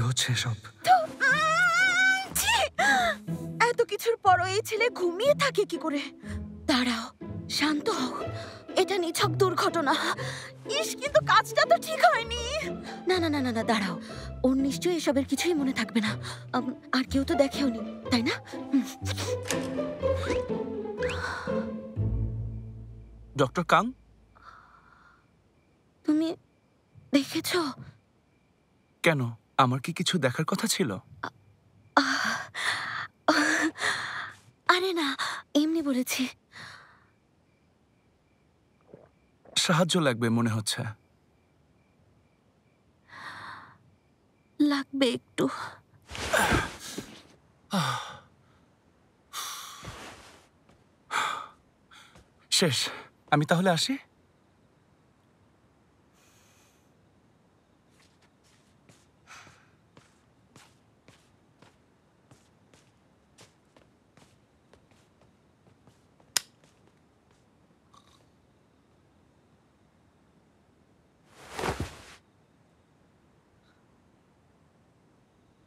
হচ্ছে এসব? এত কিছুর পরও এই ছেলে ঘুমিয়ে থাকে কি করে? দাঁড়াও, শান্ত হও। এটা নিছক দুর্ঘটনা। ইস, কিন্তু কাজটা তো ঠিক হয়নি। না না না না না, দাঁড়াও। ওর নিশ্চয়ই এসবের কিছুই মনে থাকবে না। আর কেউ তো দেখেওনি, তাই না? ডক্টর কাং, তুমি দেখেছো? কেন? আমার কি কিছু দেখার কথা ছিল? আরে না, এমনি বলেছি। সাহায্য লাগবে মনে হচ্ছে। লাগবে একটু। শেষ। আমি তাহলে আসি।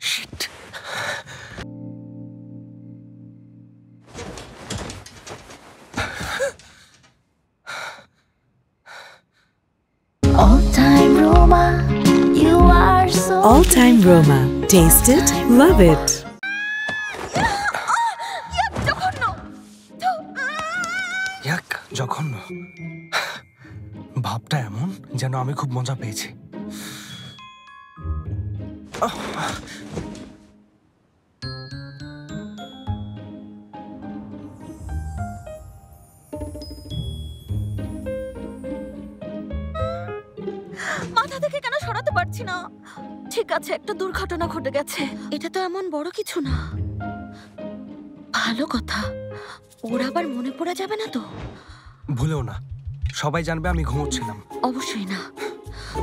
Shit. All-time Roma, you are so All-time Roma. Taste it, love it. ইয়াক, জঘন্য। ভাবটা এমন যেন আমি খুব মজা পেয়েছি। মাথা থেকে কেন সরাতে পারছি না? ঠিক আছে, একটা দুর্ঘটনা ঘটে গেছে। এটা তো এমন বড় কিছু না। ভালো কথা। ওর আবার মনে পড়ে যাবে না তো? ভুলেও না, সবাই জানবে আমি ঘুমোচ্ছিলাম। অবশ্যই না।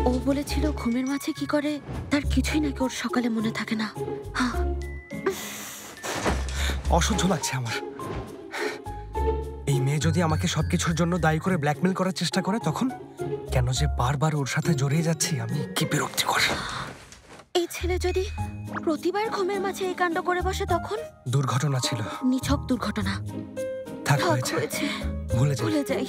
ও বলেছিল ঘুমের মাঝে কি করে তার কিছুই নাকি ওর সকালে মনে থাকে না। হ্যাঁ। অসহ্য লাগছে আমার। এই মেয়ে যদি আমাকে সবকিছুর জন্য দায়ী করে ব্ল্যাকমেল করার চেষ্টা করে, তখন কেন যে বারবার ওর সাথে জড়িয়ে যাচ্ছি আমি, কি বিরক্তিকর। এই ছেলে যদি প্রতিবার ঘুমের মাঝে এই কাণ্ড করে বসে, তখন? দুর্ঘটনা ছিল। নিছক দুর্ঘটনা। থাক, থাক, হয়েছে। হয়েছে। ভুলে যাই। ভুলে যাই।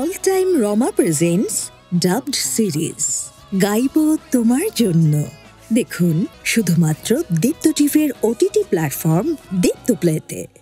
All-time Roma presents dubbed series গাইবো তোমার জন্য। দেখুন শুধুমাত্র দীপ্ত টিভির OTT প্ল্যাটফর্ম দীপ্ত প্লেতে।